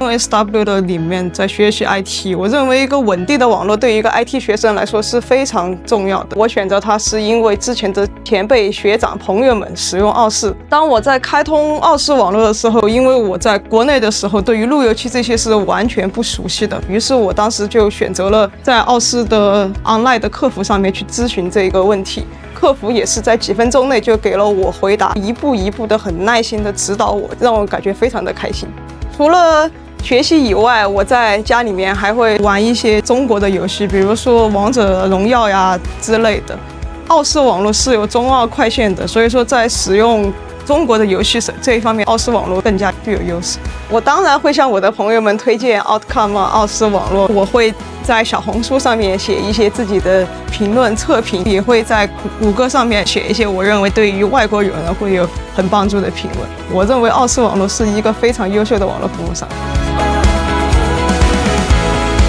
因为 SW 的里面在学习 IT， 我认为一个稳定的网络对于一个 IT 学生来说是非常重要的。我选择它是因为之前的前辈、学长、朋友们使用奥士。当我在开通奥士网络的时候，因为我在国内的时候对于路由器这些是完全不熟悉的，于是我当时就选择了在奥士的 online 的客服上面去咨询这个问题。客服也是在几分钟内就给了我回答，一步一步的很耐心的指导我，让我感觉非常的开心。除了学习以外，我在家里面还会玩一些中国的游戏，比如说王者荣耀呀之类的。奥士网络是有中澳快线的，所以说在使用中国的游戏这一方面，奥士网络更加具有优势。我当然会向我的朋友们推荐 Outcome 奥士网络，我会在小红书上面写一些自己的评论测评，也会在谷歌上面写一些我认为对于外国友人会有很帮助的评论。我认为奥士网络是一个非常优秀的网络服务商。